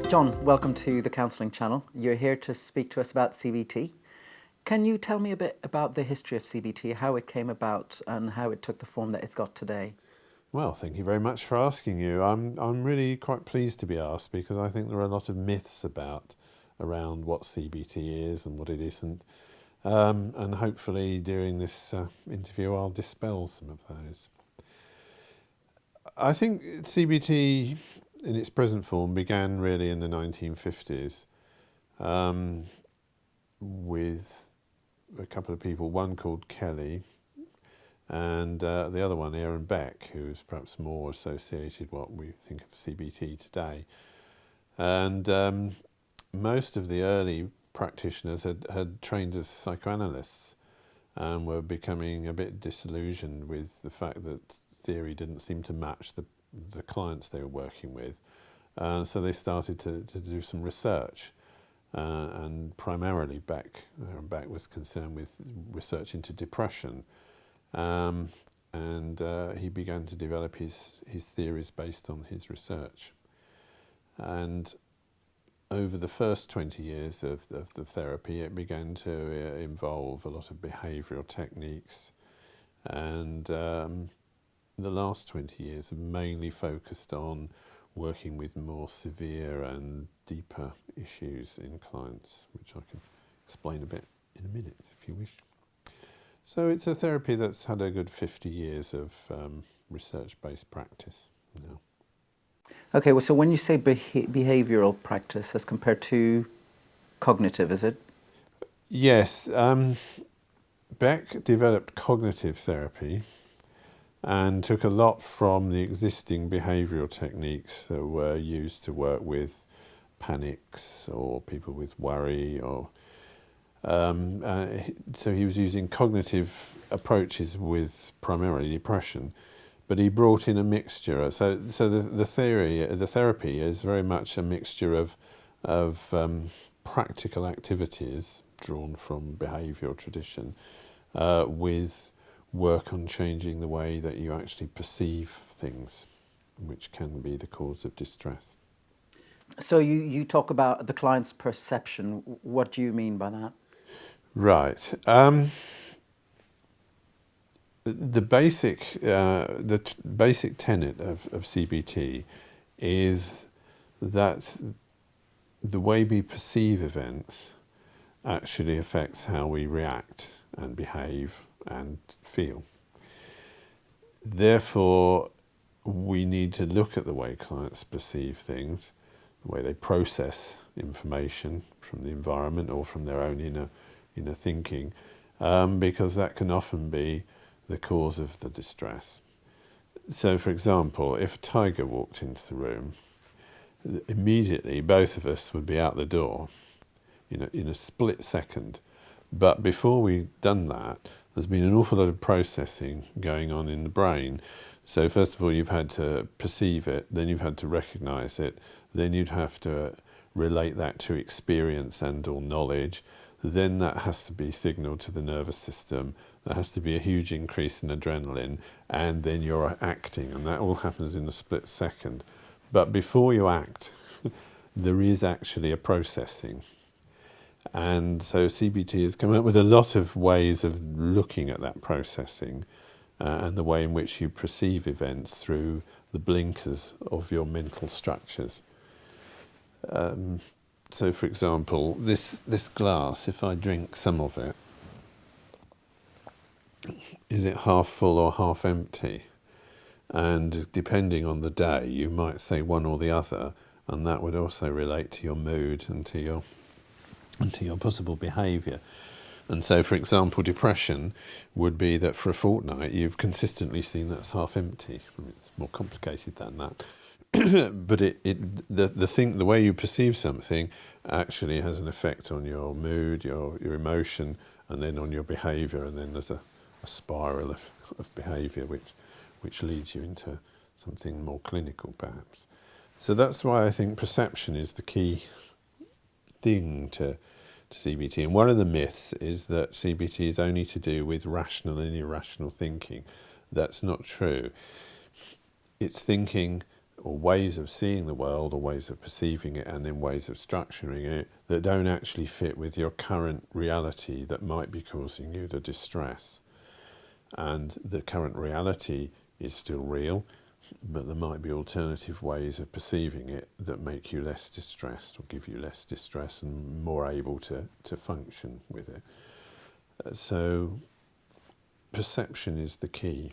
John, welcome to the Counselling channel. You're here to speak to us about CBT. Can you tell me a bit about the history of CBT, how it came about and how it took the form that it's got today? Well, thank you very much for asking you. I'm really quite pleased to be asked because I think there are a lot of myths around what CBT is and what it isn't. And hopefully during this interview I'll dispel some of those. I think CBT in its present form began really in the 1950s with a couple of people, one called Kelly and the other one, Aaron Beck, who is perhaps more associated what we think of CBT today. And most of the early practitioners had trained as psychoanalysts and were becoming a bit disillusioned with the fact that theory didn't seem to match the clients they were working with. So they started to do some research. And primarily Aaron Beck was concerned with research into depression. And he began to develop his theories based on his research. And over the first 20 years of the therapy, it began to involve a lot of behavioural techniques. And the last 20 years have mainly focused on working with more severe and deeper issues in clients, which I can explain a bit in a minute if you wish. So it's a therapy that's had a good 50 years of research-based practice now. Okay, well, so when you say behavioural practice as compared to cognitive, is it? Yes, Beck developed cognitive therapy and took a lot from the existing behavioural techniques that were used to work with panics or people with worry or so he was using cognitive approaches with primarily depression, but he brought in a mixture. So the therapy is very much a mixture of practical activities drawn from behavioural tradition with work on changing the way that you actually perceive things, which can be the cause of distress. So you talk about the client's perception. What do you mean by that? Right. The basic tenet of CBT is that the way we perceive events actually affects how we react and behave and feel. Therefore, we need to look at the way clients perceive things, the way they process information from the environment or from their own inner thinking, because that can often be the cause of the distress. So, for example, if a tiger walked into the room, immediately both of us would be out the door in a split second. But before we've done that, there's been an awful lot of processing going on in the brain. So first of all, you've had to perceive it, then you've had to recognise it, then you'd have to relate that to experience and or knowledge. Then that has to be signalled to the nervous system. There has to be a huge increase in adrenaline, and then you're acting, and that all happens in a split second. But before you act, there is actually a processing. And so CBT has come up with a lot of ways of looking at that processing and the way in which you perceive events through the blinkers of your mental structures. So, for example, this glass, if I drink some of it, is it half full or half empty? And depending on the day, you might say one or the other, and that would also relate to your mood and to your possible behaviour. And so, for example, depression would be that for a fortnight you've consistently seen that's half empty. I mean, it's more complicated than that. But the way you perceive something actually has an effect on your mood, your emotion, and then on your behaviour, and then there's a spiral of behaviour which leads you into something more clinical perhaps. So that's why I think perception is the key thing to CBT. And one of the myths is that CBT is only to do with rational and irrational thinking. That's not true. It's thinking or ways of seeing the world, or ways of perceiving it, and then ways of structuring it that don't actually fit with your current reality that might be causing you the distress. And the current reality is still real, but there might be alternative ways of perceiving it that make you less distressed, or give you less distress and more able to function with it. So perception is the key.